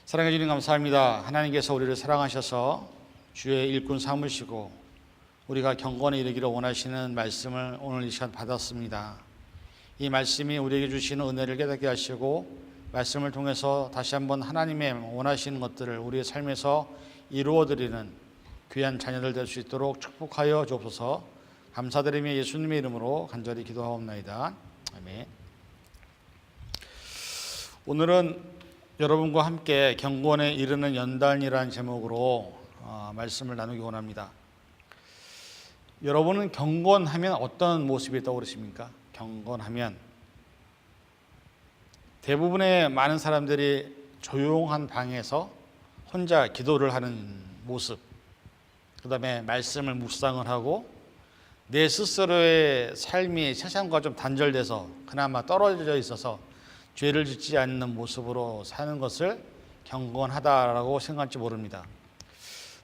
사랑해 주님 감사합니다. 하나님께서 우리를 사랑하셔서 주의 일꾼 삼으시고 우리가 경건에 이르기를 원하시는 말씀을 오늘 이 시간 받았습니다. 이 말씀이 우리에게 주시는 은혜를 깨닫게 하시고 말씀을 통해서 다시 한번 하나님의 원하시는 것들을 우리의 삶에서 이루어드리는 귀한 자녀들 될 수 있도록 축복하여 주옵소서. 감사드리며 예수님의 이름으로 간절히 기도하옵나이다. 아멘. 오늘은 여러분과 함께 경건에 이르는 연단이라는 제목으로 말씀을 나누기 원합니다. 여러분은 경건하면 어떤 모습이 떠오르십니까? 경건하면 대부분의 많은 사람들이 조용한 방에서 혼자 기도를 하는 모습, 그 다음에 말씀을 묵상을 하고 내 스스로의 삶이 세상과 좀 단절돼서 그나마 떨어져 있어서 죄를 짓지 않는 모습으로 사는 것을 경건하다라고 생각할지 모릅니다.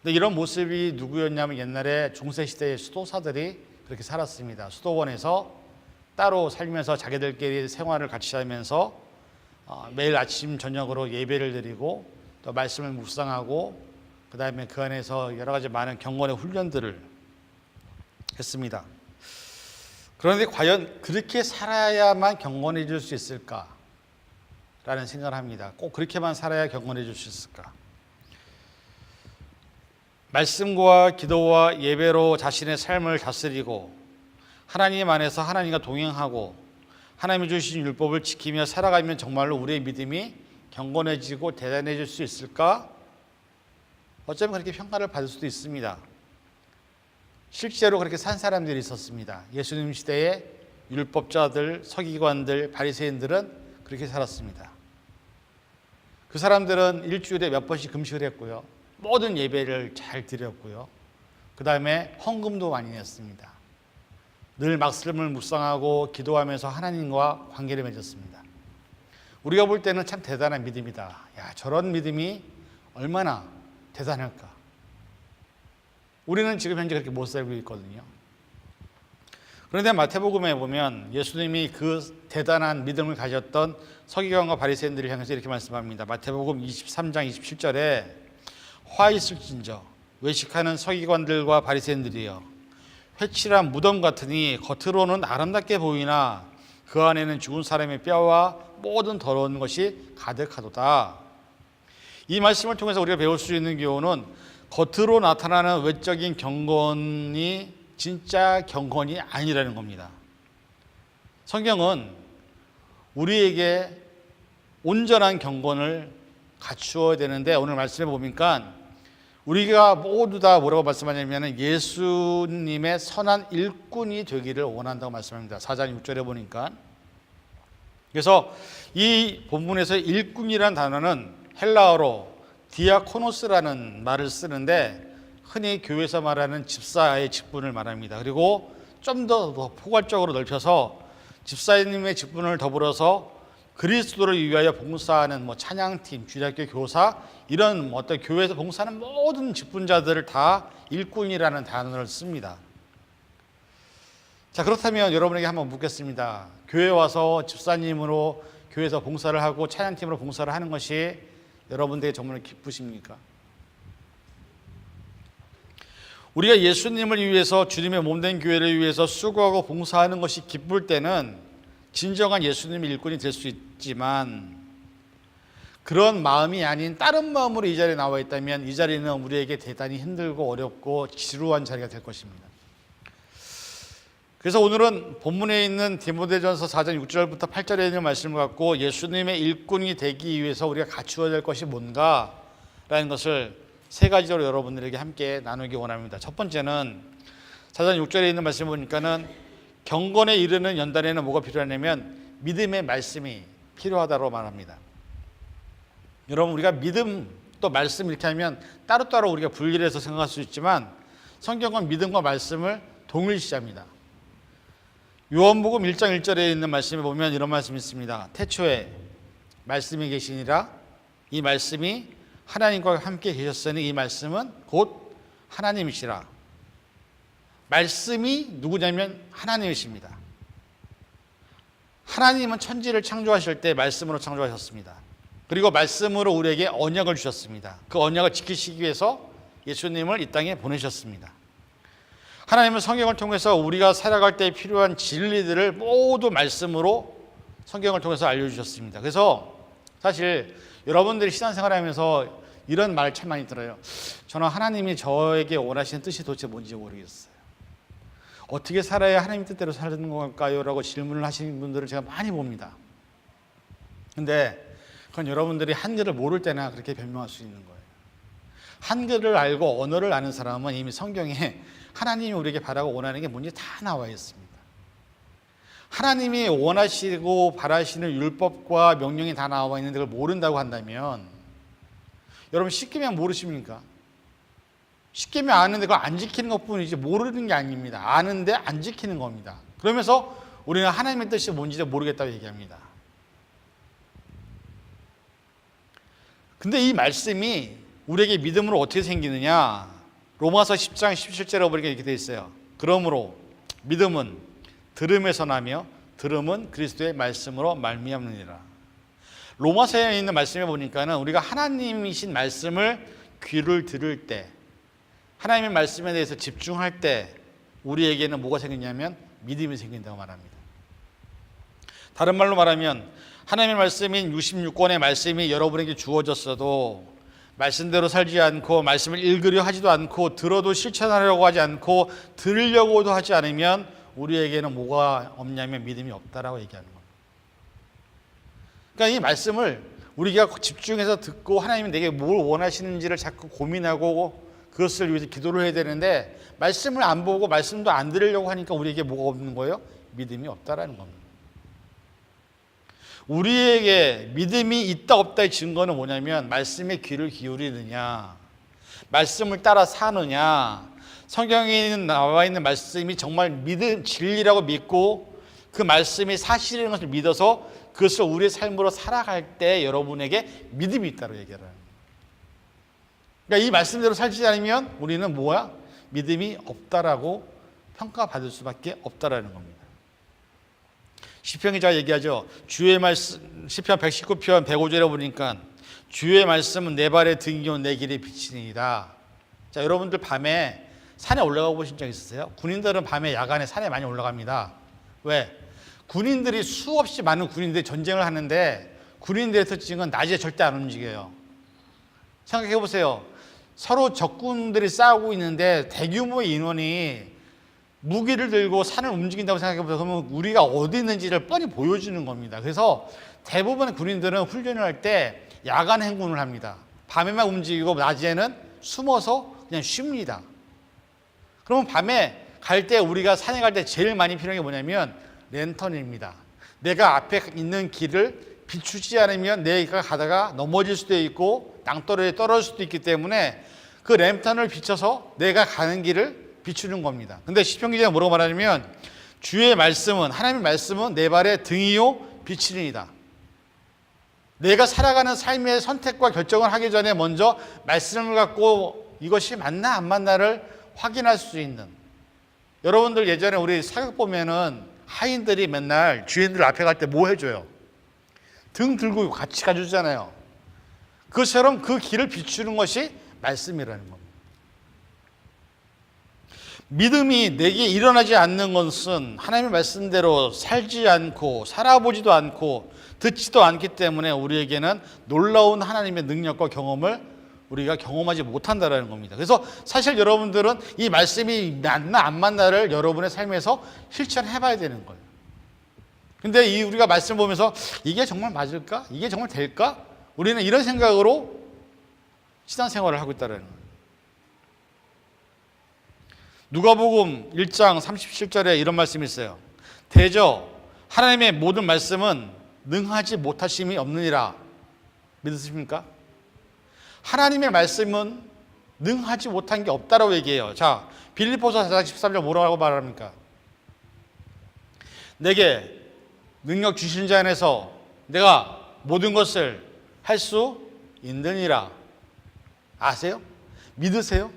근데 이런 모습이 누구였냐면 옛날에 중세시대의 수도사들이 그렇게 살았습니다. 수도원에서 따로 살면서 자기들끼리 생활을 같이 하면서 매일 아침 저녁으로 예배를 드리고 또 말씀을 묵상하고 그 다음에 그 안에서 여러 가지 많은 경건의 훈련들을 했습니다. 그런데 과연 그렇게 살아야만 경건해질 수 있을까? 라는 생각을 합니다. 꼭 그렇게만 살아야 경건해질 수 있을까? 말씀과 기도와 예배로 자신의 삶을 다스리고 하나님 안에서 하나님과 동행하고 하나님이 주신 율법을 지키며 살아가면 정말로 우리의 믿음이 경건해지고 대단해질 수 있을까? 어쩌면 그렇게 평가를 받을 수도 있습니다. 실제로 그렇게 산 사람들이 있었습니다. 예수님 시대에 율법자들, 서기관들, 바리새인들은 그렇게 살았습니다. 그 사람들은 일주일에 몇 번씩 금식을 했고요. 모든 예배를 잘 드렸고요. 그 다음에 헌금도 많이 냈습니다. 늘 말씀을 묵상하고 기도하면서 하나님과 관계를 맺었습니다. 우리가 볼 때는 참 대단한 믿음이다. 야, 저런 믿음이 얼마나 대단할까? 우리는 지금 현재 그렇게 못 살고 있거든요. 그런데 마태복음에 보면 예수님이 그 대단한 믿음을 가졌던 서기관과 바리새인들을 향해서 이렇게 말씀합니다. 마태복음 23장 27절에 화 있을진저 외식하는 서기관들과 바리새인들이여 회칠한 무덤 같으니 겉으로는 아름답게 보이나 그 안에는 죽은 사람의 뼈와 모든 더러운 것이 가득하도다. 이 말씀을 통해서 우리가 배울 수 있는 교훈은 겉으로 나타나는 외적인 경건이 진짜 경건이 아니라는 겁니다. 성경은 우리에게 온전한 경건을 갖추어야 되는데 오늘 말씀해 보니까 우리가 모두 다 뭐라고 말씀하냐면 예수님의 선한 일꾼이 되기를 원한다고 말씀합니다. 4장 6절에 보니까. 그래서 이 본문에서 일꾼이라는 단어는 헬라어로 디아코노스라는 말을 쓰는데 흔히 교회에서 말하는 집사의 직분을 말합니다. 그리고 좀 더 포괄적으로 넓혀서 집사님의 직분을 더불어서 그리스도를 위하여 봉사하는 찬양팀, 주일학교 교사 이런 어떤 교회에서 봉사하는 모든 직분자들을 다 일꾼이라는 단어를 씁니다. 자, 그렇다면 여러분에게 한번 묻겠습니다. 교회에 와서 집사님으로 교회에서 봉사를 하고 찬양팀으로 봉사를 하는 것이 여러분들에게 정말 기쁘십니까? 우리가 예수님을 위해서 주님의 몸된 교회를 위해서 수고하고 봉사하는 것이 기쁠 때는 진정한 예수님의 일꾼이 될 수 있지만 그런 마음이 아닌 다른 마음으로 이 자리에 나와 있다면 이 자리는 우리에게 대단히 힘들고 어렵고 지루한 자리가 될 것입니다. 그래서 오늘은 본문에 있는 디모데전서 4장 6절부터 8절에 있는 말씀을 갖고 예수님의 일꾼이 되기 위해서 우리가 갖추어야 될 것이 뭔가라는 것을 세 가지로 여러분들에게 함께 나누기 원합니다. 첫 번째는 4장 6절에 있는 말씀을 보니까는 경건에 이르는 연단에는 뭐가 필요하냐면 믿음의 말씀이 필요하다고 말합니다. 여러분 우리가 믿음 또 말씀 이렇게 하면 따로따로 우리가 분리해서 생각할 수 있지만 성경은 믿음과 말씀을 동일시합니다. 요한복음 1장 1절에 있는 말씀에 보면 이런 말씀이 있습니다. 태초에 말씀이 계시니라 이 말씀이 하나님과 함께 계셨으니 이 말씀은 곧 하나님이시라. 말씀이 누구냐면 하나님이십니다. 하나님은 천지를 창조하실 때 말씀으로 창조하셨습니다. 그리고 말씀으로 우리에게 언약을 주셨습니다. 그 언약을 지키시기 위해서 예수님을 이 땅에 보내셨습니다. 하나님은 성경을 통해서 우리가 살아갈 때 필요한 진리들을 모두 말씀으로 성경을 통해서 알려주셨습니다. 그래서 사실 여러분들이 신앙생활을 하면서 이런 말 참 많이 들어요. 저는 하나님이 저에게 원하시는 뜻이 도대체 뭔지 모르겠어요. 어떻게 살아야 하나님 뜻대로 사는 걸까요? 라고 질문을 하시는 분들을 제가 많이 봅니다. 근데 그건 여러분들이 한글을 모를 때나 그렇게 변명할 수 있는 거예요. 한글을 알고 언어를 아는 사람은 이미 성경에 하나님이 우리에게 바라고 원하는 게 뭔지 다 나와 있습니다. 하나님이 원하시고 바라시는 율법과 명령이 다 나와 있는데 그걸 모른다고 한다면 여러분 십계명 모르십니까? 십계명 아는데 그걸 안 지키는 것뿐이지 모르는 게 아닙니다. 아는데 안 지키는 겁니다. 그러면서 우리는 하나님의 뜻이 뭔지도 모르겠다고 얘기합니다. 근데 이 말씀이 우리에게 믿음으로 어떻게 생기느냐? 로마서 10장 17절에 보니까 이렇게 되어 있어요. 그러므로 믿음은 들음에서 나며 들음은 그리스도의 말씀으로 말미암느니라. 로마서에 있는 말씀에 보니까는 우리가 하나님이신 말씀을 귀를 들을 때, 하나님의 말씀에 대해서 집중할 때 우리에게는 뭐가 생기냐면 믿음이 생긴다고 말합니다. 다른 말로 말하면 하나님의 말씀인 66권의 말씀이 여러분에게 주어졌어도 말씀대로 살지 않고 말씀을 읽으려 하지도 않고 들어도 실천하려고 하지 않고 들으려고도 하지 않으면 우리에게는 뭐가 없냐면 믿음이 없다라고 얘기하는 겁니다. 그러니까 이 말씀을 우리가 집중해서 듣고 하나님이 내게 뭘 원하시는지를 자꾸 고민하고 그것을 위해서 기도를 해야 되는데 말씀을 안 보고 말씀도 안 들으려고 하니까 우리에게 뭐가 없는 거예요? 믿음이 없다라는 겁니다. 우리에게 믿음이 있다 없다의 증거는 뭐냐면 말씀에 귀를 기울이느냐, 말씀을 따라 사느냐, 성경에 나와 있는 말씀이 정말 진리라고 믿고 그 말씀이 사실인 것을 믿어서 그것을 우리의 삶으로 살아갈 때 여러분에게 믿음이 있다고 얘기하는 거예요. 그러니까 이 말씀대로 살지 않으면 우리는 뭐야? 믿음이 없다라고 평가받을 수밖에 없다라는 겁니다. 시편 기자가 얘기하죠. 주의 말씀, 시편 119편 105절에 보니까 주의 말씀은 내 발의 등이요 내 길의 빛이니이다. 자, 여러분들 밤에 산에 올라가 보신 적 있으세요? 군인들은 밤에 야간에 산에 많이 올라갑니다. 왜? 군인들이 수없이 많은 군인들이 전쟁을 하는데 군인들의 특징은 낮에 절대 안 움직여요. 생각해 보세요. 서로 적군들이 싸우고 있는데 대규모의 인원이 무기를 들고 산을 움직인다고 생각해보세요. 그러면 우리가 어디 있는지를 뻔히 보여주는 겁니다. 그래서 대부분의 군인들은 훈련을 할 때 야간 행군을 합니다. 밤에만 움직이고 낮에는 숨어서 그냥 쉽니다. 그러면 밤에 갈 때 우리가 산에 갈 때 제일 많이 필요한 게 뭐냐면 랜턴입니다. 내가 앞에 있는 길을 비추지 않으면 내가 가다가 넘어질 수도 있고 땅덩어리에 떨어질 수도 있기 때문에 그 랜턴을 비춰서 내가 가는 길을 비추는 겁니다. 근데 시편 기자가 뭐라고 말하냐면 주의 말씀은, 하나님의 말씀은 내 발의 등이요 빛이니이다. 내가 살아가는 삶의 선택과 결정을 하기 전에 먼저 말씀을 갖고 이것이 맞나 안 맞나를 확인할 수 있는, 여러분들 예전에 우리 사극 보면은 하인들이 맨날 주인들 앞에 갈 때 뭐 해줘요? 등 들고 같이 가주잖아요. 그것처럼 그 길을 비추는 것이 말씀이라는 겁니다. 믿음이 내게 일어나지 않는 것은 하나님의 말씀대로 살지 않고 살아보지도 않고 듣지도 않기 때문에 우리에게는 놀라운 하나님의 능력과 경험을 우리가 경험하지 못한다는 겁니다. 그래서 사실 여러분들은 이 말씀이 맞나 안 맞나를 여러분의 삶에서 실천해 봐야 되는 거예요. 근데 우리가 말씀 보면서 이게 정말 맞을까? 이게 정말 될까? 우리는 이런 생각으로 신앙생활을 하고 있다는 거예요. 누가복음 1장 37절에 이런 말씀이 있어요. 대저 하나님의 모든 말씀은 능하지 못하심이 없느니라. 믿으십니까? 하나님의 말씀은 능하지 못한 게 없다라고 얘기해요. 자, 빌립보서 4장 13절 뭐라고 말합니까? 내게 능력 주신 자 안에서 내가 모든 것을 할 수 있느니라. 아세요? 믿으세요?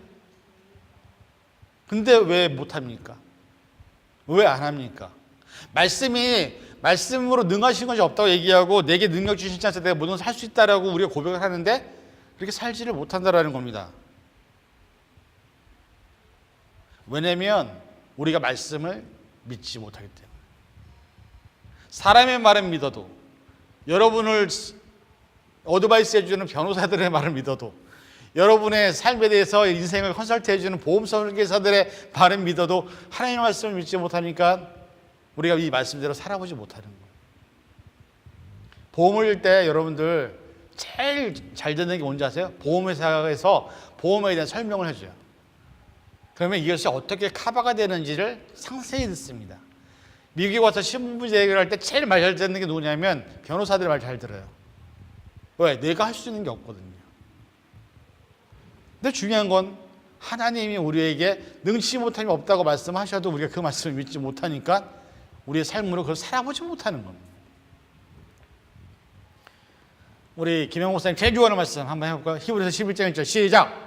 근데 왜 못합니까? 왜 안 합니까? 말씀으로 능하신 것이 없다고 얘기하고 내게 능력 주신 자에서 내가 모든 걸 할 수 있다라고 우리가 고백을 하는데 그렇게 살지를 못한다라는 겁니다. 왜냐하면 우리가 말씀을 믿지 못하기 때문에. 사람의 말은 믿어도, 여러분을 어드바이스 해주는 변호사들의 말을 믿어도, 여러분의 삶에 대해서 인생을 컨설트 해주는 보험 설계사들의 말을 믿어도 하나님의 말씀을 믿지 못하니까 우리가 이 말씀대로 살아보지 못하는 거예요. 보험을 일 때 여러분들 제일 잘 듣는 게 뭔지 아세요? 보험회사에서 보험에 대한 설명을 해줘요. 그러면 이것이 어떻게 커버가 되는지를 상세히 듣습니다. 미국에 와서 신분제 얘기를 할 때 제일 말 잘 듣는 게 누구냐면 변호사들 말 잘 들어요. 왜? 내가 할 수 있는 게 없거든요. 근데 중요한 건 하나님이 우리에게 능치 못함이 없다고 말씀하셔도 우리가 그 말씀을 믿지 못하니까 우리의 삶으로 그걸 살아보지 못하는 겁니다. 우리 김영 목사님 제일 좋아하는 말씀 한번 해볼까요? 히브리서 11장 1절 시작.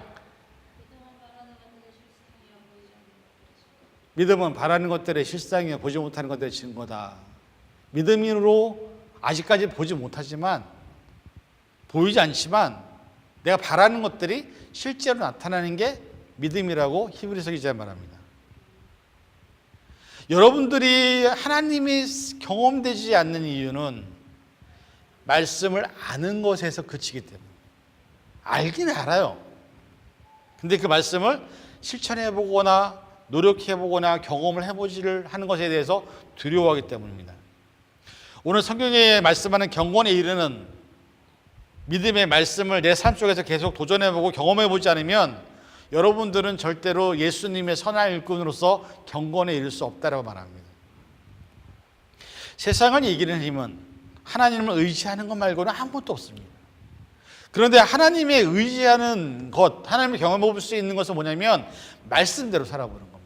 믿음은 바라는 것들의 실상이요 보지 못하는 것들의 증거다. 믿음으로 아직까지 보지 못하지만 보이지 않지만 내가 바라는 것들이 실제로 나타나는 게 믿음이라고 히브리서 기자가 말합니다. 여러분들이 하나님이 경험되지 않는 이유는 말씀을 아는 것에서 그치기 때문에. 알긴 알아요. 근데 그 말씀을 실천해보거나 노력해보거나 경험을 해보지를 하는 것에 대해서 두려워하기 때문입니다. 오늘 성경에 말씀하는 경건에 이르는 믿음의 말씀을 내 삶 속에서 계속 도전해보고 경험해보지 않으면 여러분들은 절대로 예수님의 선한 일꾼으로서 경건에 이를 수 없다고 말합니다. 세상을 이기는 힘은 하나님을 의지하는 것 말고는 아무것도 없습니다. 그런데 하나님의 의지하는 것, 하나님을 경험해볼 수 있는 것은 뭐냐면 말씀대로 살아보는 겁니다.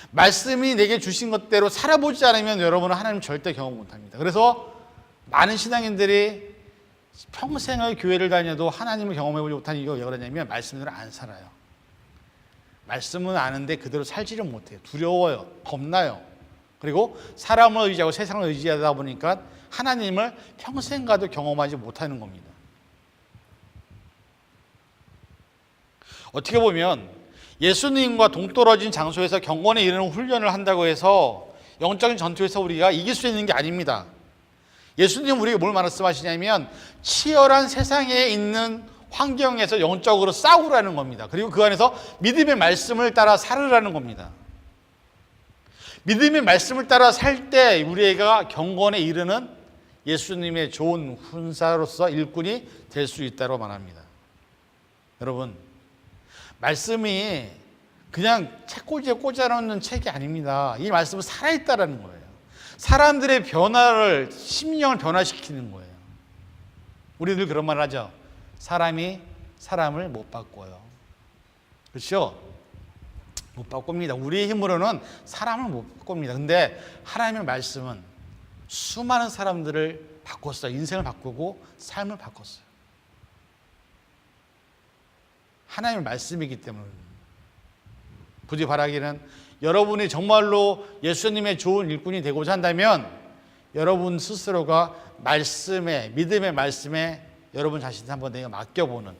말씀이 내게 주신 것대로 살아보지 않으면 여러분은 하나님 절대 경험 못합니다. 그래서 많은 신앙인들이 평생을 교회를 다녀도 하나님을 경험해보지 못하는 이유가 왜 그러냐면 말씀대로 안 살아요. 말씀은 아는데 그대로 살지를 못해요. 두려워요. 겁나요. 그리고 사람을 의지하고 세상을 의지하다 보니까 하나님을 평생 가도 경험하지 못하는 겁니다. 어떻게 보면 예수님과 동떨어진 장소에서 경건에 이르는 훈련을 한다고 해서 영적인 전투에서 우리가 이길 수 있는 게 아닙니다. 예수님은 우리에게 뭘 말씀하시냐면 치열한 세상에 있는 환경에서 영적으로 싸우라는 겁니다. 그리고 그 안에서 믿음의 말씀을 따라 살으라는 겁니다. 믿음의 말씀을 따라 살 때 우리가 경건에 이르는 예수님의 좋은 훈사로서 일꾼이 될 수 있다고 말합니다. 여러분, 말씀이 그냥 책꽂이에 꽂아놓는 책이 아닙니다. 이 말씀은 살아있다라는 거예요. 사람들의 변화를, 심령을 변화시키는 거예요. 우리들 그런 말 하죠. 사람이 사람을 못 바꿔요. 그렇죠? 못 바꿉니다. 우리의 힘으로는 사람을 못 바꿉니다. 근데 하나님의 말씀은 수많은 사람들을 바꿨어요. 인생을 바꾸고 삶을 바꿨어요. 하나님의 말씀이기 때문에. 부디 바라기는 여러분이 정말로 예수님의 좋은 일꾼이 되고자 한다면 여러분 스스로가 말씀에, 믿음의 말씀에 여러분 자신을 한번 내가 맡겨보는,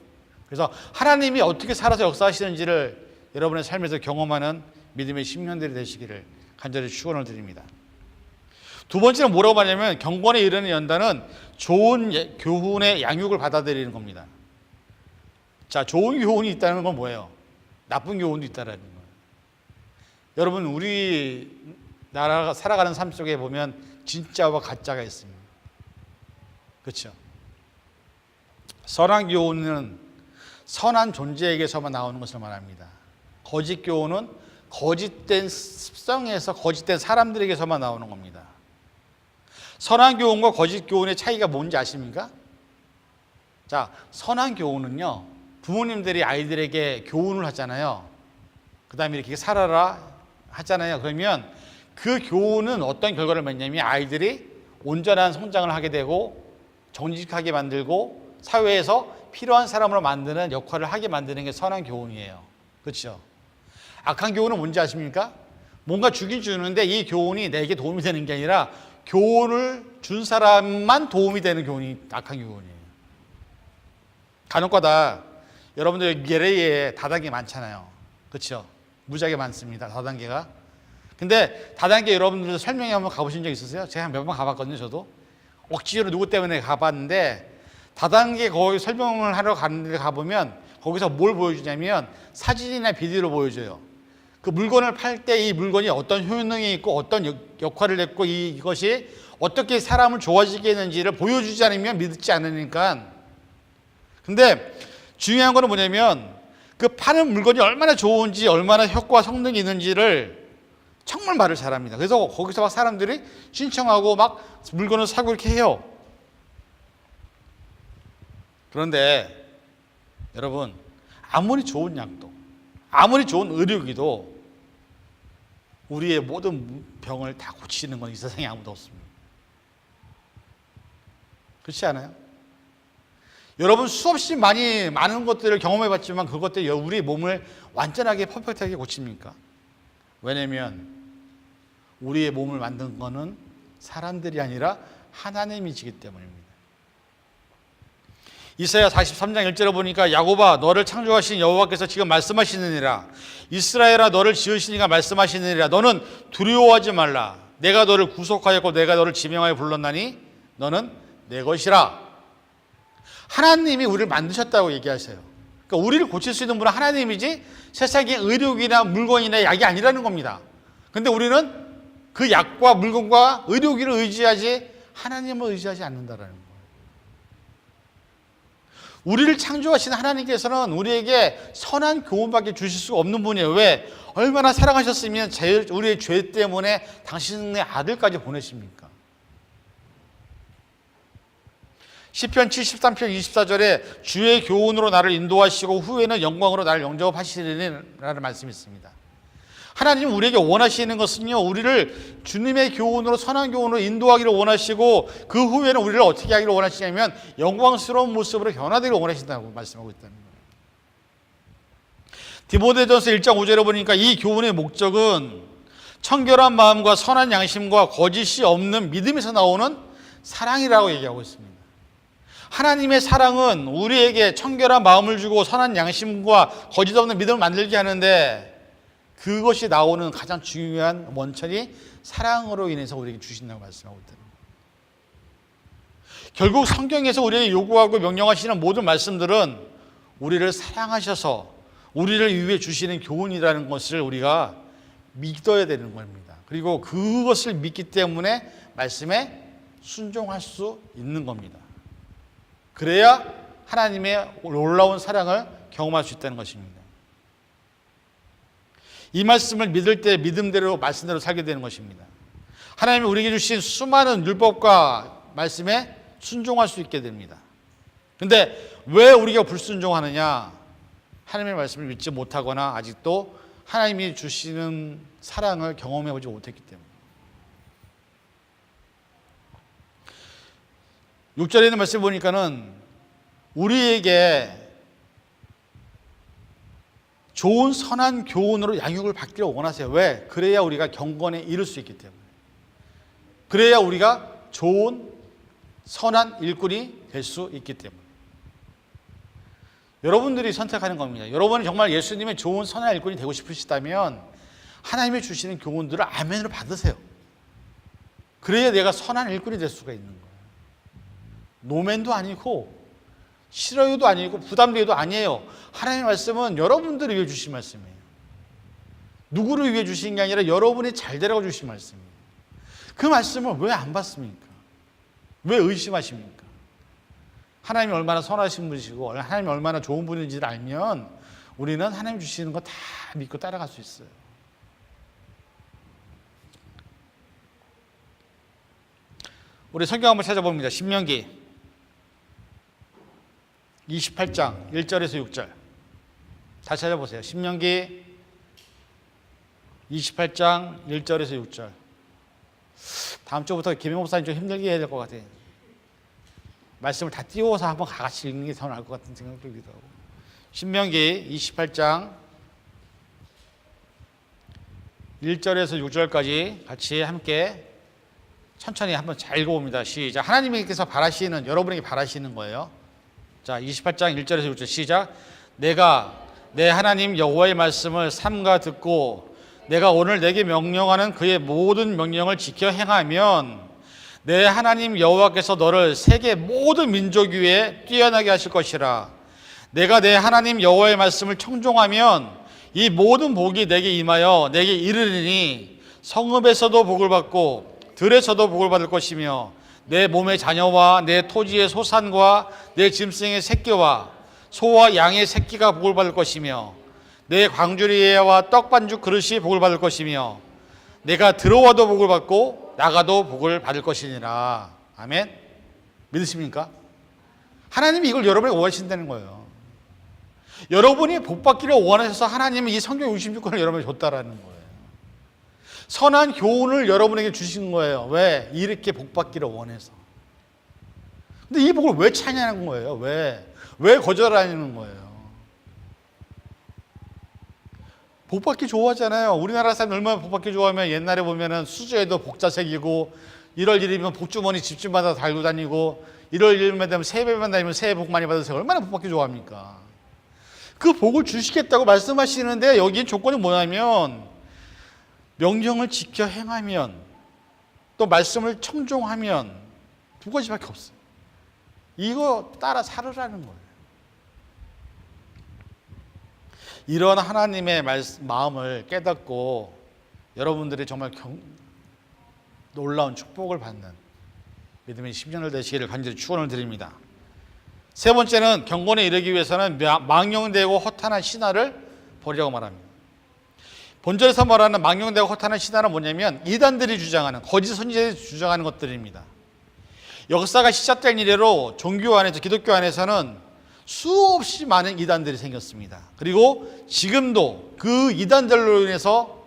그래서 하나님이 어떻게 살아서 역사하시는지를 여러분의 삶에서 경험하는 믿음의 10년들이 되시기를 간절히 축원을 드립니다. 두 번째는 뭐라고 말하냐면 경건에 이르는 연단은 좋은 교훈의 양육을 받아들이는 겁니다. 자, 좋은 교훈이 있다는 건 뭐예요? 나쁜 교훈도 있다는 거예요. 여러분, 우리나라가 살아가는 삶 속에 보면 진짜와 가짜가 있습니다. 그렇죠? 선한 교훈은 선한 존재에게서만 나오는 것을 말합니다. 거짓 교훈은 거짓된 습성에서 거짓된 사람들에게서만 나오는 겁니다. 선한 교훈과 거짓 교훈의 차이가 뭔지 아십니까? 자, 선한 교훈은요, 부모님들이 아이들에게 교훈을 하잖아요. 그 다음에 이렇게 살아라 하잖아요. 그러면 그 교훈은 어떤 결과를 맺냐면 아이들이 온전한 성장을 하게 되고 정직하게 만들고 사회에서 필요한 사람으로 만드는 역할을 하게 만드는 게 선한 교훈이에요. 그렇죠? 악한 교훈은 뭔지 아십니까? 뭔가 주긴 주는데 이 교훈이 내게 도움이 되는 게 아니라 교훈을 준 사람만 도움이 되는 교훈이 악한 교훈이에요. 간혹가다 여러분들 예레에 다단계 많잖아요. 그렇죠? 무지하게 많습니다. 다단계가. 근데 다단계 여러분들 설명회 한번 가보신 적 있으세요? 제가 몇 번 가봤거든요. 저도 억지로 누구 때문에 가봤는데 다단계 거기 설명을 하러 가는데 가보면 거기서 뭘 보여주냐면 사진이나 비디오를 보여줘요. 그 물건을 팔 때 이 물건이 어떤 효능이 있고 어떤 역할을 했고 이것이 어떻게 사람을 좋아지게 했는지를 보여주지 않으면 믿지 않으니까. 근데 중요한 거는 뭐냐면 그 파는 물건이 얼마나 좋은지 얼마나 효과와 성능이 있는지를 정말 말을 잘합니다. 그래서 거기서 막 사람들이 신청하고 막 물건을 사고 이렇게 해요. 그런데 여러분, 아무리 좋은 약도 아무리 좋은 의료기도 우리의 모든 병을 다 고치는 건 이 세상에 아무도 없습니다. 그렇지 않아요? 여러분 수없이 많은 것들을 경험해봤지만 그것들이 우리 몸을 완전하게 퍼펙트하게 고칩니까? 왜냐면 우리의 몸을 만든 거는 사람들이 아니라 하나님이시기 때문입니다. 이사야 43장 1절에 보니까 야곱아 너를 창조하신 여호와께서 지금 말씀하시느니라. 이스라엘아 너를 지으시니가 말씀하시느니라. 너는 두려워하지 말라. 내가 너를 구속하였고 내가 너를 지명하여 불렀나니 너는 내 것이라. 하나님이 우리를 만드셨다고 얘기하세요. 그러니까 우리를 고칠 수 있는 분은 하나님이지 세상의 의료기나 물건이나 약이 아니라는 겁니다. 근데 우리는 그 약과 물건과 의료기를 의지하지 하나님을 의지하지 않는다라는 거예요. 우리를 창조하신 하나님께서는 우리에게 선한 교훈밖에 주실 수 없는 분이에요. 왜? 얼마나 사랑하셨으면 우리의 죄 때문에 당신의 아들까지 보내십니까? 시편 73편 24절에 주의 교훈으로 나를 인도하시고 후에는 영광으로 나를 영접하시리라는 말씀이 있습니다. 하나님은 우리에게 원하시는 것은요, 우리를 주님의 교훈으로 선한 교훈으로 인도하기를 원하시고 그 후에는 우리를 어떻게 하기를 원하시냐면 영광스러운 모습으로 변화되기를 원하신다고 말씀하고 있다는 거예요. 디모데전서 1장 5절에 보니까 이 교훈의 목적은 청결한 마음과 선한 양심과 거짓이 없는 믿음에서 나오는 사랑이라고 얘기하고 있습니다. 하나님의 사랑은 우리에게 청결한 마음을 주고 선한 양심과 거짓 없는 믿음을 만들게 하는데 그것이 나오는 가장 중요한 원천이 사랑으로 인해서 우리에게 주신다고 말씀하고 있다. 결국 성경에서 우리에게 요구하고 명령하시는 모든 말씀들은 우리를 사랑하셔서 우리를 위해 주시는 교훈이라는 것을 우리가 믿어야 되는 겁니다. 그리고 그것을 믿기 때문에 말씀에 순종할 수 있는 겁니다. 그래야 하나님의 놀라운 사랑을 경험할 수 있다는 것입니다. 이 말씀을 믿을 때 믿음대로 말씀대로 살게 되는 것입니다. 하나님이 우리에게 주신 수많은 율법과 말씀에 순종할 수 있게 됩니다. 그런데 왜 우리가 불순종하느냐? 하나님의 말씀을 믿지 못하거나 아직도 하나님이 주시는 사랑을 경험해 보지 못했기 때문에. 6절에 있는 말씀 보니까는 우리에게 좋은 선한 교훈으로 양육을 받기를 원하세요. 왜? 그래야 우리가 경건에 이를 수 있기 때문에. 그래야 우리가 좋은 선한 일꾼이 될 수 있기 때문에. 여러분들이 선택하는 겁니다. 여러분이 정말 예수님의 좋은 선한 일꾼이 되고 싶으시다면 하나님이 주시는 교훈들을 아멘으로 받으세요. 그래야 내가 선한 일꾼이 될 수가 있는 거예요. 노맨도 아니고 싫어요도 아니고 부담돼도 아니에요. 하나님의 말씀은 여러분들을 위해 주신 말씀이에요. 누구를 위해 주신 게 아니라 여러분이 잘 되라고 주신 말씀이에요. 그 말씀을 왜 안 받습니까? 왜 의심하십니까? 하나님이 얼마나 선하신 분이시고 하나님이 얼마나 좋은 분인지를 알면 우리는 하나님 주시는 거 다 믿고 따라갈 수 있어요. 우리 성경 한번 찾아봅니다. 신명기 28장 1절에서 6절 다시 찾아보세요. 신명기 28장 1절에서 6절. 다음 주부터 김영 목사님 좀 힘들게 해야 될 것 같아요. 말씀을 다 띄워서 한번 같이 읽는 게 더 나을 것 같은 생각이 들기도 하고. 신명기 28장 1절에서 6절까지 같이 함께 천천히 한번 잘 읽어봅니다. 시작. 하나님께서 바라시는, 여러분에게 바라시는 거예요. 자, 28장 1절에서 6절 시작. 내가 내 하나님 여호와의 말씀을 삼가 듣고 내가 오늘 내게 명령하는 그의 모든 명령을 지켜 행하면 내 하나님 여호와께서 너를 세계 모든 민족 위에 뛰어나게 하실 것이라. 내가 내 하나님 여호와의 말씀을 청종하면 이 모든 복이 내게 임하여 내게 이르리니 성읍에서도 복을 받고 들에서도 복을 받을 것이며 내 몸의 자녀와 내 토지의 소산과 내 짐승의 새끼와 소와 양의 새끼가 복을 받을 것이며 내 광주리와 떡반죽 그릇이 복을 받을 것이며 내가 들어와도 복을 받고 나가도 복을 받을 것이니라. 아멘. 믿으십니까? 하나님이 이걸 여러분에게 원하신다는 거예요. 여러분이 복 받기를 원하셔서 하나님이 이 성경 66권을 여러분에게 줬다라는 거예요. 선한 교훈을 여러분에게 주신 거예요. 왜? 이렇게 복 받기를 원해서. 근데 이 복을 왜 찬양하는 거예요? 왜 거절하는 거예요? 복 받기 좋아하잖아요. 우리나라 사람들 얼마나 복 받기 좋아하면 옛날에 보면은 수저에도 복자 새기고 1월 1일이면 복주머니 집집마다 달고 다니고 1월 1일만 되면 새해만 다니면 새해 복 많이 받으세요. 얼마나 복 받기 좋아합니까? 그 복을 주시겠다고 말씀하시는데 여기엔 조건이 뭐냐면 명령을 지켜 행하면 또 말씀을 청종하면 두 가지밖에 없어요. 이거 따라 살으라는 거예요. 이런 하나님의 마음을 깨닫고 여러분들이 정말 놀라운 축복을 받는 믿음의 10년을 되시기를 간절히 축원을 드립니다. 세 번째는 경건에 이르기 위해서는 망령되고 허탄한 신화를 버리라고 말합니다. 본절에서 말하는 망령되고 허탄한 신화는 뭐냐면 이단들이 주장하는, 거짓 선지자들이 주장하는 것들입니다. 역사가 시작된 이래로 종교 안에서, 기독교 안에서는 수없이 많은 이단들이 생겼습니다. 그리고 지금도 그 이단들로 인해서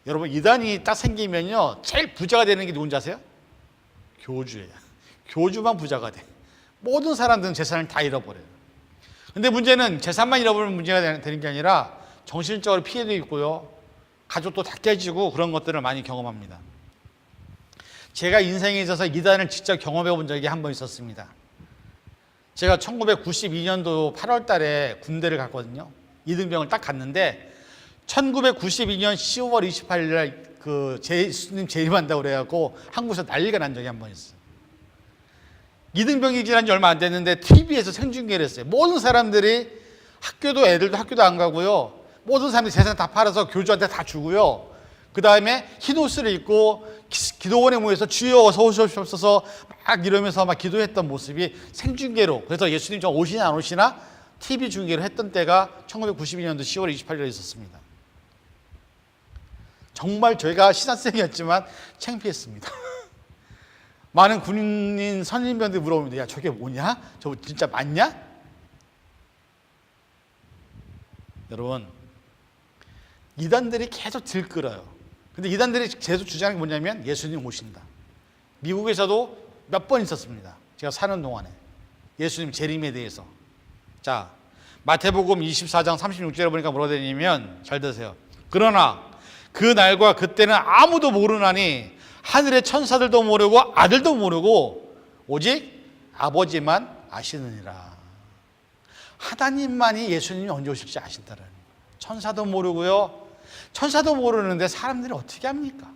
여러분, 이단이 딱 생기면요 제일 부자가 되는 게 누군지 아세요? 교주예요. 교주만 부자가 돼. 모든 사람들은 재산을 다 잃어버려요. 근데 문제는 재산만 잃어버리면 문제가 되는 게 아니라 정신적으로 피해도 있고요, 가족도 다 깨지고 그런 것들을 많이 경험합니다. 제가 인생에 있어서 이단을 직접 경험해 본 적이 한 번 있었습니다. 제가 1992년도 8월 달에 군대를 갔거든요. 이등병을 딱 갔는데 1992년 10월 28일 날 그 예수님 재림한다고 그래갖고 한국에서 난리가 난 적이 한 번 있어요. 이등병이 지난 지 얼마 안 됐는데 TV에서 생중계를 했어요. 모든 사람들이 애들도 학교도 안 가고요, 모든 사람들이 재산 다 팔아서 교주한테 다 주고요, 그 다음에 흰 옷을 입고 기도원에 모여서 주여 어서 오시옵소서 막 이러면서 막 기도했던 모습이 생중계로, 그래서 예수님 좀 오시나 안 오시나 TV 중계를 했던 때가 1992년도 10월 28일에 있었습니다. 정말 저희가 신학생이었지만 창피했습니다. 많은 군인 선임병들이 물어봅니다. 야, 저게 뭐냐? 저거 진짜 맞냐? 여러분, 이단들이 계속 들끓어요. 근데 이단들이 계속 주장하는 게 뭐냐면 예수님 오신다. 미국에서도 몇 번 있었습니다. 제가 사는 동안에 예수님 재림에 대해서. 자, 마태복음 24장 36절에 보니까 뭐라고 되냐면, 잘 들으세요. 그러나 그 날과 그때는 아무도 모르나니 하늘의 천사들도 모르고 아들도 모르고 오직 아버지만 아시느니라. 하나님만이 예수님이 언제 오실지 아신다는 거예요. 천사도 모르고요, 천사도 모르는데 사람들이 어떻게 합니까?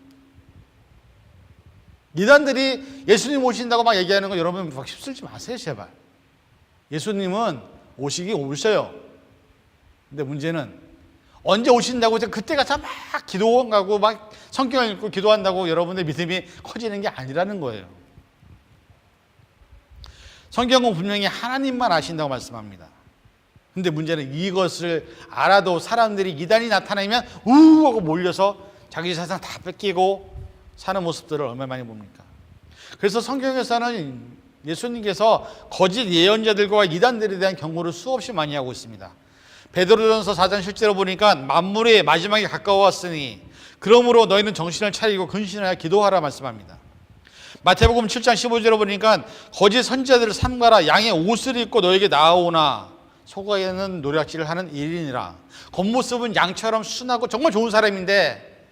이단들이 예수님 오신다고 막 얘기하는 거 여러분 막 휩쓸지 마세요, 제발. 예수님은 오시긴 오셔요. 근데 문제는 언제 오신다고 해서 그때 가서 막 기도원 가고 막 성경 읽고 기도한다고 여러분의 믿음이 커지는 게 아니라는 거예요. 성경은 분명히 하나님만 아신다고 말씀합니다. 근데 문제는 이것을 알아도 사람들이 이단이 나타나면 우우 하고 몰려서 자기 재산 다 뺏기고 사는 모습들을 얼마나 많이 봅니까? 그래서 성경에서는 예수님께서 거짓 예언자들과 이단들에 대한 경고를 수없이 많이 하고 있습니다. 베드로전서 4장 실제로 보니까 만물의 마지막이 가까워왔으니 그러므로 너희는 정신을 차리고 근신하여 기도하라 말씀합니다. 마태복음 7장 15절로 보니까 거짓 선지자들을 삼가라. 양의 옷을 입고 너에게 나아오나 속에는 노략질을 하는 일인이라. 겉모습은 양처럼 순하고 정말 좋은 사람인데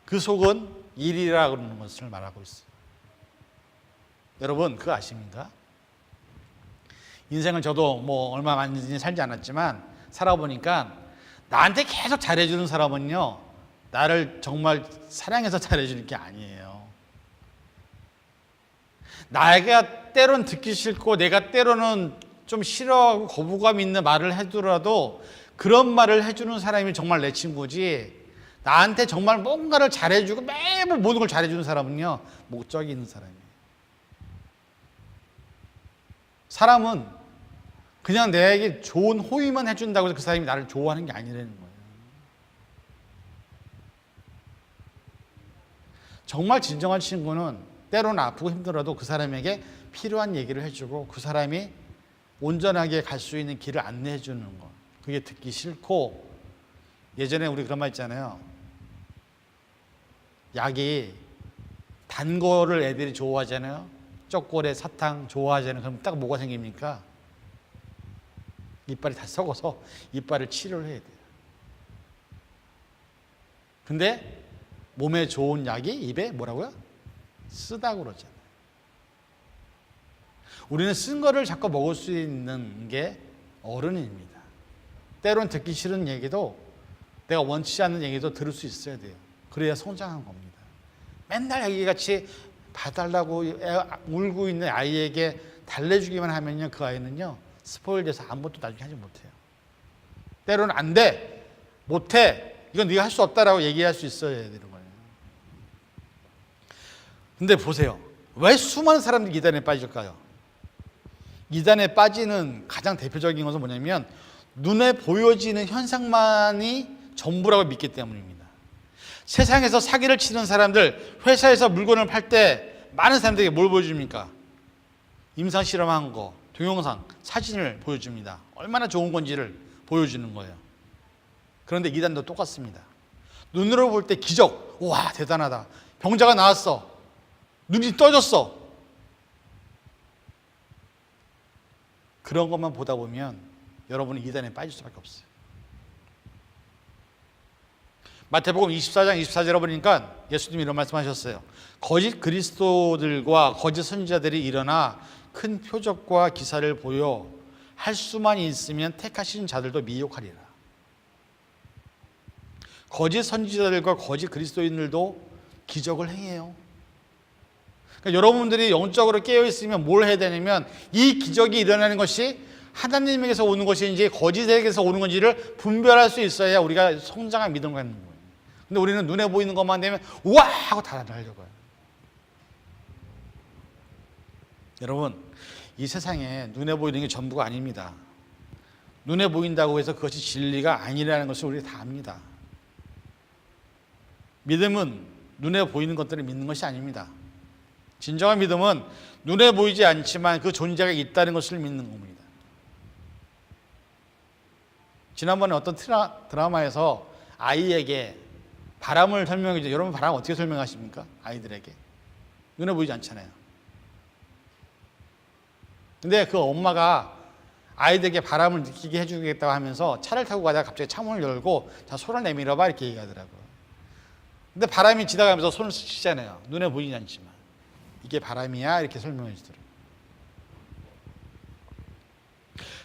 그 속은 일이라 그러는 것을 말하고 있어요. 여러분 그거 아십니까? 인생을 저도 뭐 얼마 많이 살지 않았지만 살아보니까 나한테 계속 잘해주는 사람은요, 나를 정말 사랑해서 잘해주는 게 아니에요. 내가 때론 듣기 싫고 내가 때로는 좀 싫어하고 거부감 있는 말을 해두라도 그런 말을 해주는 사람이 정말 내 친구지, 나한테 정말 뭔가를 잘해주고 매번 모든 걸 잘해주는 사람은요, 목적이 있는 사람이에요. 사람은 그냥 내게 좋은 호의만 해준다고 해서 그 사람이 나를 좋아하는 게 아니라는 거예요. 정말 진정한 친구는 때로는 아프고 힘들어도 그 사람에게 필요한 얘기를 해주고 그 사람이 온전하게 갈 수 있는 길을 안내해 주는 것. 그게 듣기 싫고, 예전에 우리 그런 말 있잖아요. 약이 단 거를 애들이 좋아하잖아요. 초콜릿, 사탕 좋아하잖아요. 그럼 딱 뭐가 생깁니까? 이빨이 다 썩어서 이빨을 치료를 해야 돼요. 근데 몸에 좋은 약이 입에 뭐라고요? 쓰다고 그러잖아요. 우리는 쓴 거를 자꾸 먹을 수 있는 게 어른입니다. 때론 듣기 싫은 얘기도, 내가 원치 않는 얘기도 들을 수 있어야 돼요. 그래야 성장한 겁니다. 맨날 애기같이 봐달라고 울고 있는 아이에게 달래주기만 하면요, 그 아이는요 스포일돼서 아무것도 나중에 하지 못해요. 때로는 안 돼, 못해, 이건 네가 할 수 없다라고 얘기할 수 있어야 되는 거예요. 근데 보세요, 왜 수많은 사람들이 이단에 빠질까요? 이단에 빠지는 가장 대표적인 것은 뭐냐면 눈에 보여지는 현상만이 전부라고 믿기 때문입니다. 세상에서 사기를 치는 사람들, 회사에서 물건을 팔 때 많은 사람들에게 뭘 보여줍니까? 임상 실험한 거, 동영상, 사진을 보여줍니다. 얼마나 좋은 건지를 보여주는 거예요. 그런데 이단도 똑같습니다. 눈으로 볼 때 기적, 와 대단하다, 병자가 나왔어, 눈이 떠졌어, 그런 것만 보다 보면 여러분은 이단에 빠질 수밖에 없어요. 마태복음 24장 24절에 보니까 예수님이 이런 말씀하셨어요. 거짓 그리스도들과 거짓 선지자들이 일어나 큰 표적과 기사를 보여 할 수만 있으면 택하신 자들도 미혹하리라. 거짓 선지자들과 거짓 그리스도인들도 기적을 행해요. 그러니까 여러분들이 영적으로 깨어있으면 뭘 해야 되냐면 이 기적이 일어나는 것이 하나님에게서 오는 것인지 거짓에게서 오는 건지를 분별할 수 있어야 우리가 성장한 믿음을 갖는 거예요. 근데 우리는 눈에 보이는 것만 되면 우와 하고 다 달려가요. 여러분, 이 세상에 눈에 보이는 게 전부가 아닙니다. 눈에 보인다고 해서 그것이 진리가 아니라는 것을 우리가 다 압니다. 믿음은 눈에 보이는 것들을 믿는 것이 아닙니다. 진정한 믿음은 눈에 보이지 않지만 그 존재가 있다는 것을 믿는 겁니다. 지난번에 어떤 드라마에서 아이에게 바람을 설명해 주죠. 여러분 바람 어떻게 설명하십니까? 아이들에게. 눈에 보이지 않잖아요. 근데 그 엄마가 아이들에게 바람을 느끼게 해주겠다고 하면서 차를 타고 가다가 갑자기 창문을 열고 자 손을 내밀어봐 이렇게 얘기하더라고요. 근데 바람이 지나가면서 손을 스치잖아요. 눈에 보이지 않지만. 이게 바람이야 이렇게 설명해 주더라고요.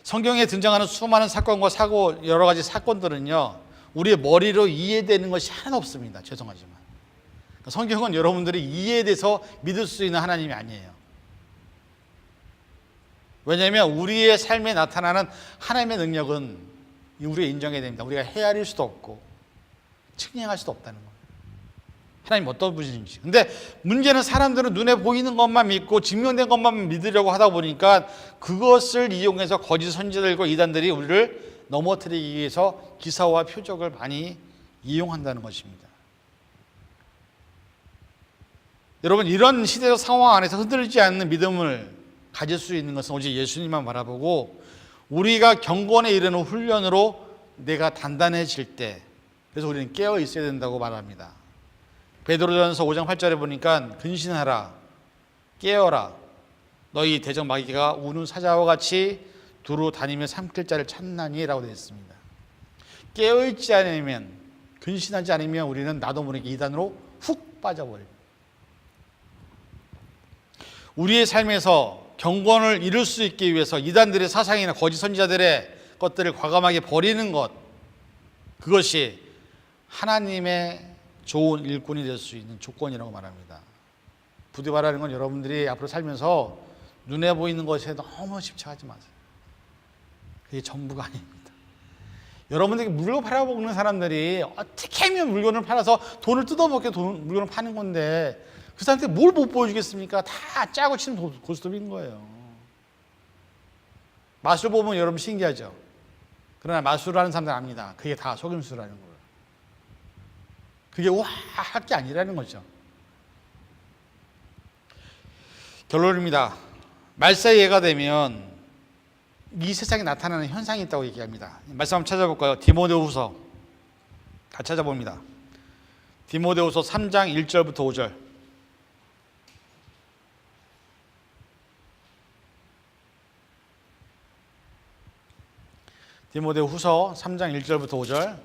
성경에 등장하는 수많은 사건과 사고, 여러 가지 사건들은요 우리의 머리로 이해되는 것이 하나도 없습니다. 죄송하지만 성경은 여러분들이 이해돼서 믿을 수 있는 하나님이 아니에요. 왜냐하면 우리의 삶에 나타나는 하나님의 능력은 우리가 인정해야 됩니다. 우리가 헤아릴 수도 없고 측량할 수도 없다는 거예요. 하나님 어떤 분이신지. 근데 문제는 사람들은 눈에 보이는 것만 믿고 증명된 것만 믿으려고 하다 보니까 그것을 이용해서 거짓 선지자들과 이단들이 우리를 넘어뜨리기 위해서 기사와 표적을 많이 이용한다는 것입니다. 여러분, 이런 시대적 상황 안에서 흔들리지 않는 믿음을 가질 수 있는 것은 오직 예수님만 바라보고 우리가 경건에 이르는 훈련으로 내가 단단해질 때, 그래서 우리는 깨어 있어야 된다고 말합니다. 베드로전서 5장 8절에 보니까 근신하라, 깨어라, 너희 대적 마귀가 우는 사자와 같이 두루 다니며 삼킬 자를 찾나니 라고 되어 있습니다. 깨어있지 않으면, 근신하지 않으면 우리는 나도 모르게 이단으로 훅 빠져버립니다. 우리의 삶에서 경건을 이룰 수 있기 위해서 이단들의 사상이나 거짓 선지자들의 것들을 과감하게 버리는 것, 그것이 하나님의 좋은 일꾼이 될 수 있는 조건이라고 말합니다. 부디 바라는 건 여러분들이 앞으로 살면서 눈에 보이는 것에 너무 집착하지 마세요. 그게 전부가 아닙니다. 여러분들이 물건 팔아먹는 사람들이 어떻게 하면 물건을 팔아서 돈을 뜯어먹게 물건을 파는 건데 그 사람한테 뭘 못 보여주겠습니까? 다 짜고 치는 고스톱인 거예요. 마술 보면 여러분 신기하죠? 그러나 마술을 하는 사람들 압니다. 그게 다 속임수라는 거예요. 그게 할 게 아니라는 거죠. 결론입니다. 말세의 예가 되면 이 세상에 나타나는 현상이 있다고 얘기합니다. 말씀 한번 찾아볼까요? 디모데후서 다 찾아봅니다. 디모데후서 3장 1절부터 5절. 디모데후서 3장 1절부터 5절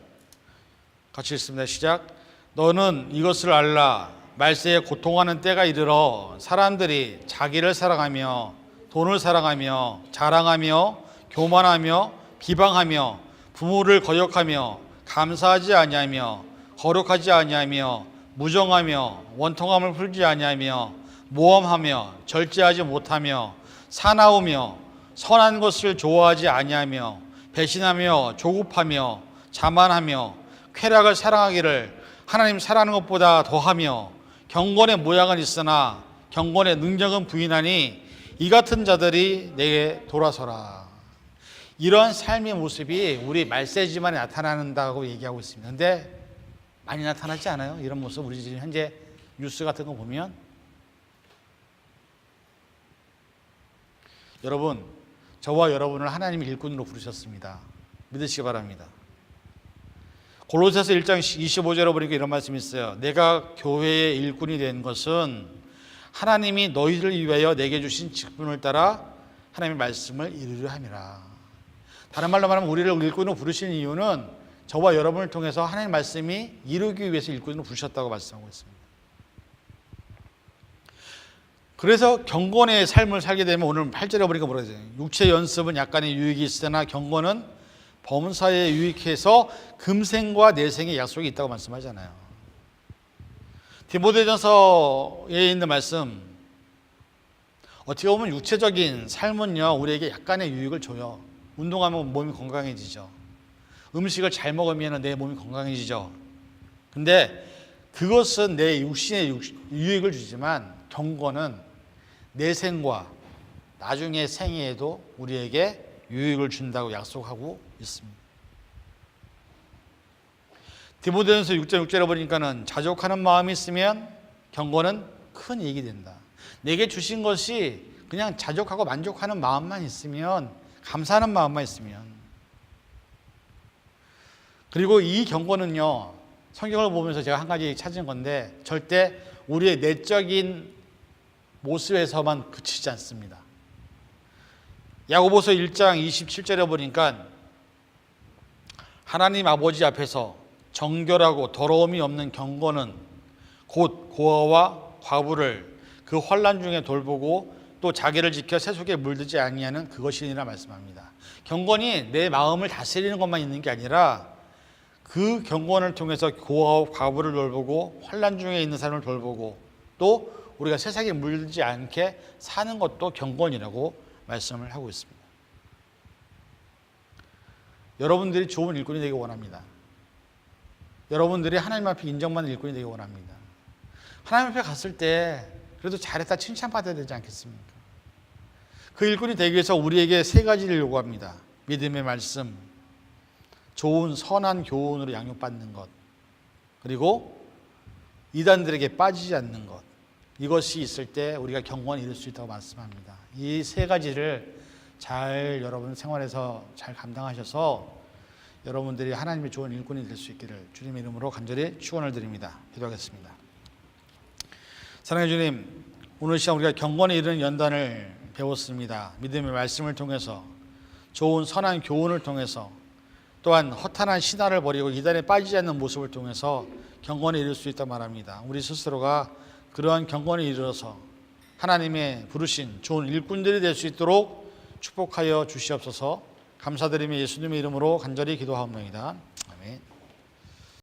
같이 읽습니다. 시작. 너는 이것을 알라. 말세에 고통하는 때가 이르러 사람들이 자기를 사랑하며 돈을 사랑하며 자랑하며 교만하며 비방하며 부모를 거역하며 감사하지 아니하며 거룩하지 아니하며 무정하며 원통함을 풀지 아니하며 모험하며 절제하지 못하며 사나우며 선한 것을 좋아하지 아니하며 배신하며 조급하며 자만하며 쾌락을 사랑하기를 하나님 사랑하는 것보다 더하며 경건의 모양은 있으나 경건의 능력은 부인하니 이 같은 자들이 내게 돌아서라. 이런 삶의 모습이 우리 말세 집안에 나타난다고 얘기하고 있습니다. 그런데 많이 나타나지 않아요? 이런 모습 우리 지금 현재 뉴스 같은 거 보면. 여러분, 저와 여러분을 하나님의 일꾼으로 부르셨습니다. 믿으시기 바랍니다. 골로새서 1장 25절에 보니까 이런 말씀이 있어요. 내가 교회의 일꾼이 된 것은 하나님이 너희를 위하여 내게 주신 직분을 따라 하나님의 말씀을 이루려 함이라. 다른 말로 말하면 우리를 일꾼으로 부르신 이유는 저와 여러분을 통해서 하나님의 말씀이 이루기 위해서 일꾼으로 부르셨다고 말씀하고 있습니다. 그래서 경건의 삶을 살게 되면 오늘 8절에 보니까 뭐라 그러죠? 육체 연습은 약간의 유익이 있으나 경건은 범사에 유익해서 금생과 내생의 약속이 있다고 말씀하잖아요. 디모데전서에 있는 말씀, 어떻게 보면 육체적인 삶은요 우리에게 약간의 유익을 줘요. 운동하면 몸이 건강해지죠. 음식을 잘 먹으면 내 몸이 건강해지죠. 근데 그것은 내 육신에 유익을 주지만 경건은 내생과 나중의 생애에도 우리에게 유익을 준다고 약속하고 있습니다. 디모데전서 6장 6절에 보니까는 자족하는 마음이 있으면 경건은 큰 이익이 된다. 내게 주신 것이 그냥 자족하고 만족하는 마음만 있으면, 감사하는 마음만 있으면, 그리고 이 경건은요 성경을 보면서 제가 한 가지 찾은 건데 절대 우리의 내적인 모습에서만 그치지 않습니다. 야고보서 1장 27절에 보니까 하나님 아버지 앞에서 정결하고 더러움이 없는 경건은 곧 고아와 과부를 그 환난 중에 돌보고 또 자기를 지켜 세속에 물들지 아니하는 그것이니라 말씀합니다. 경건이 내 마음을 다스리는 것만 있는 게 아니라 그 경건을 통해서 고아와 과부를 돌보고 환난 중에 있는 사람을 돌보고 또 우리가 세상에 물들지 않게 사는 것도 경건이라고 말씀을 하고 있습니다. 여러분들이 좋은 일꾼이 되기 원합니다. 여러분들이 하나님 앞에 인정받는 일꾼이 되기 원합니다. 하나님 앞에 갔을 때 그래도 잘했다 칭찬받아야 되지 않겠습니까? 그 일꾼이 되기 위해서 우리에게 세 가지를 요구합니다. 믿음의 말씀, 좋은 선한 교훈으로 양육받는 것, 그리고 이단들에게 빠지지 않는 것. 이것이 있을 때 우리가 경건을 이룰 수 있다고 말씀합니다. 이 세 가지를 잘 여러분 생활에서 잘 감당하셔서 여러분들이 하나님의 좋은 일꾼이 될 수 있기를 주님의 이름으로 간절히 축원을 드립니다. 기도하겠습니다. 사랑해 주님, 오늘 시간 우리가 경건에 이르는 연단을 배웠습니다. 믿음의 말씀을 통해서, 좋은 선한 교훈을 통해서, 또한 허탄한 신화를 버리고 이단에 빠지지 않는 모습을 통해서 경건에 이를 수 있다 말합니다. 우리 스스로가 그러한 경건에 이르러서 하나님의 부르신 좋은 일꾼들이 될 수 있도록 축복하여 주시옵소서. 감사드리며 예수님의 이름으로 간절히 기도하옵나이다. 아멘.